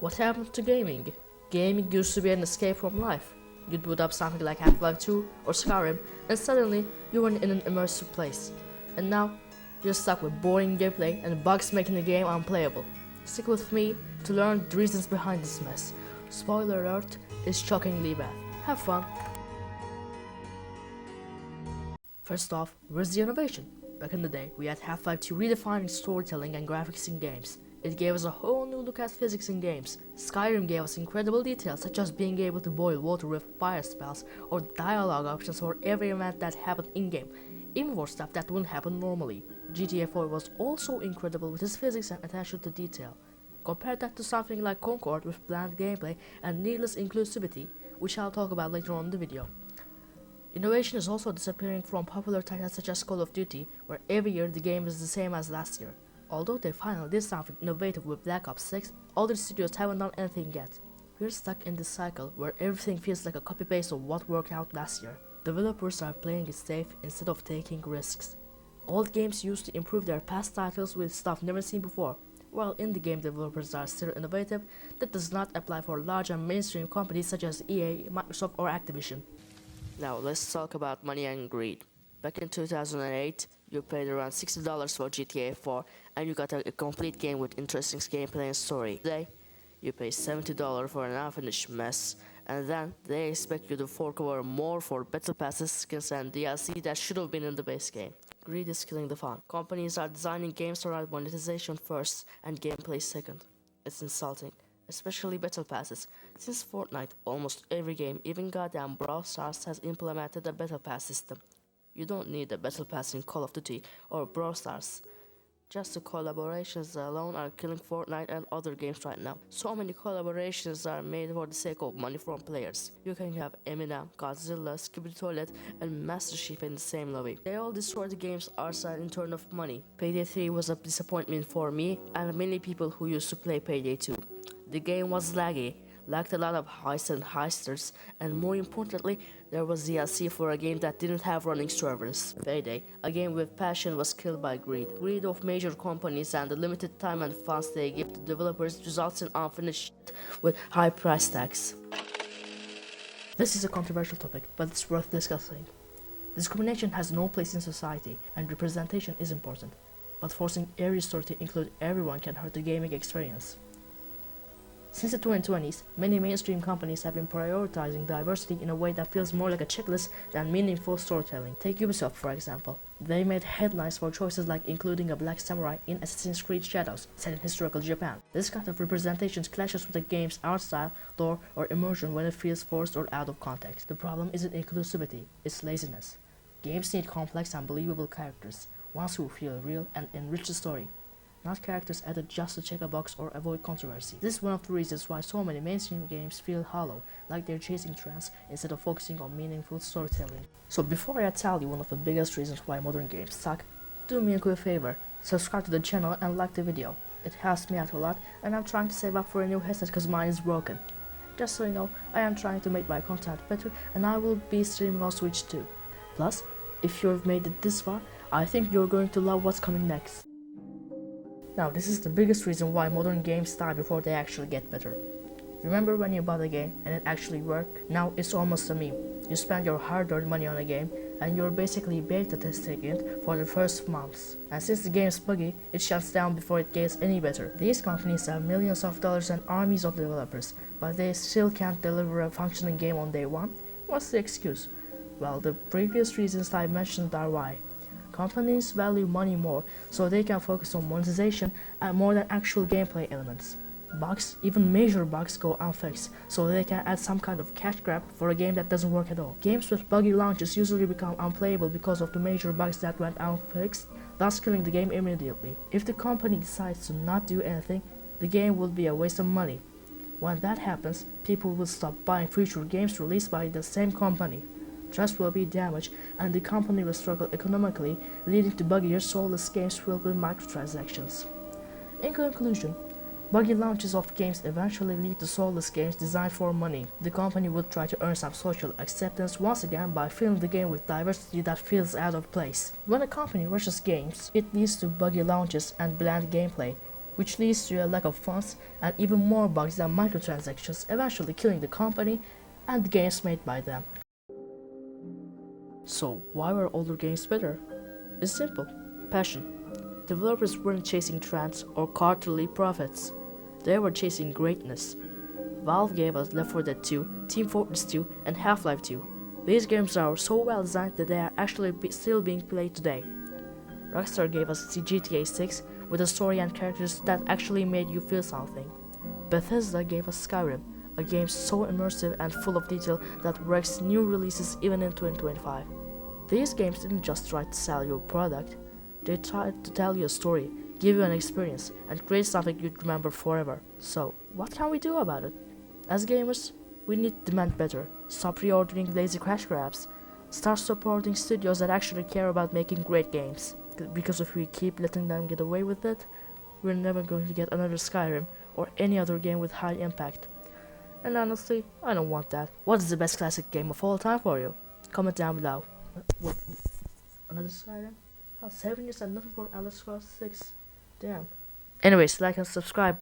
What happened to gaming? Gaming used to be an escape from life. You'd boot up something like Half-Life 2 or Skyrim, and suddenly you were in an immersive place. And now, you're stuck with boring gameplay and bugs making the game unplayable. Stick with me to learn the reasons behind this mess. Spoiler alert, it's shockingly bad. Have fun! First off, where's the innovation? Back in the day, we had Half-Life 2 redefining storytelling and graphics in games. It gave us a whole new look at physics in games. Skyrim gave us incredible details such as being able to boil water with fire spells or dialogue options for every event that happened in-game, even for stuff that wouldn't happen normally. GTA 4 was also incredible with its physics and attention to detail. Compare that to something like Concord with bland gameplay and needless inclusivity, which I'll talk about later on in the video. Innovation is also disappearing from popular titles such as Call of Duty, where every year the game is the same as last year. Although they finally did something innovative with Black Ops 6, other studios haven't done anything yet. We're stuck in this cycle where everything feels like a copy-paste of what worked out last year. Developers are playing it safe instead of taking risks. Old games used to improve their past titles with stuff never seen before. While indie game developers are still innovative, that does not apply for large and mainstream companies such as EA, Microsoft or Activision. Now let's talk about money and greed. Back in 2008, you paid around $60 for GTA 4 and you got a complete game with interesting gameplay and story. Today, you pay $70 for an unfinished mess, and then they expect you to fork over more for battle passes, skins and DLC that should have been in the base game. Greed is killing the fun. Companies are designing games around monetization first and gameplay second. It's insulting, especially battle passes. Since Fortnite, almost every game, even goddamn Brawl Stars, has implemented a battle pass system. You don't need a battle pass in Call of Duty or Brawl Stars. Just the collaborations alone are killing Fortnite and other games right now. So many collaborations are made for the sake of money from players. You can have Eminem, Godzilla, Skibidi Toilet, and Master Chief in the same lobby. They all destroy the game's upside in turn of money. Payday 3 was a disappointment for me and many people who used to play Payday 2. The game was laggy, lacked a lot of heists and heisters, and more importantly, there was DLC for a game that didn't have running servers. Payday, a game with passion, was killed by greed. Greed of major companies and the limited time and funds they give to developers results in unfinished shit with high price tags. This is a controversial topic, but it's worth discussing. Discrimination has no place in society, and representation is important, but forcing every story to include everyone can hurt the gaming experience. Since the 2020s, many mainstream companies have been prioritizing diversity in a way that feels more like a checklist than meaningful storytelling. Take Ubisoft for example. They made headlines for choices like including a black samurai in Assassin's Creed Shadows, set in historical Japan. This kind of representation clashes with the game's art style, lore, or immersion when it feels forced or out of context. The problem isn't inclusivity, it's laziness. Games need complex and believable characters, ones who feel real and enrich the story, not characters added just to check a box or avoid controversy. This is one of the reasons why so many mainstream games feel hollow, like they're chasing trends instead of focusing on meaningful storytelling. So before I tell you one of the biggest reasons why modern games suck, do me a quick favor, subscribe to the channel and like the video. It helps me out a lot, and I'm trying to save up for a new headset cause mine is broken. Just so you know, I am trying to make my content better and I will be streaming on Switch too. Plus, if you've made it this far, I think you're going to love what's coming next. Now, this is the biggest reason why modern games die before they actually get better. Remember when you bought a game and it actually worked? Now it's almost a meme. You spend your hard-earned money on a game and you're basically beta testing it for the first months. And since the game is buggy, it shuts down before it gets any better. These companies have millions of dollars and armies of developers, but they still can't deliver a functioning game on day one. What's the excuse? Well, the previous reasons I mentioned are why. Companies value money more, so they can focus on monetization and more than actual gameplay elements. Bugs, even major bugs, go unfixed, so they can add some kind of cash grab for a game that doesn't work at all. Games with buggy launches usually become unplayable because of the major bugs that went unfixed, thus killing the game immediately. If the company decides to not do anything, the game will be a waste of money. When that happens, people will stop buying future games released by the same company. Trust will be damaged, and the company will struggle economically, leading to buggier, soulless games filled with microtransactions. In conclusion, buggy launches of games eventually lead to soulless games designed for money. The company would try to earn some social acceptance once again by filling the game with diversity that feels out of place. When a company rushes games, it leads to buggy launches and bland gameplay. which leads to a lack of funds and even more bugs and microtransactions, eventually killing the company and the games made by them. So, why were older games better? It's simple: passion. Developers weren't chasing trends or quarterly profits, they were chasing greatness. Valve gave us Left 4 Dead 2, Team Fortress 2, and Half-Life 2. These games are so well designed that they are actually still being played today. Rockstar gave us GTA 6 with a story and characters that actually made you feel something. Bethesda gave us Skyrim, a game so immersive and full of detail that works new releases even in 2025. These games didn't just try to sell your product, they tried to tell you a story, give you an experience, and create something you'd remember forever. So, what can we do about it? As gamers, we need to demand better, stop pre-ordering lazy crash grabs, start supporting studios that actually care about making great games. Because if we keep letting them get away with it, we're never going to get another Skyrim or any other game with high impact. And honestly, I don't want that. What is the best classic game of all time for you? Comment down below. What? Another Skyrim? Oh, 7 years and nothing for Elder Scrolls 6. Damn. Anyways, like and subscribe.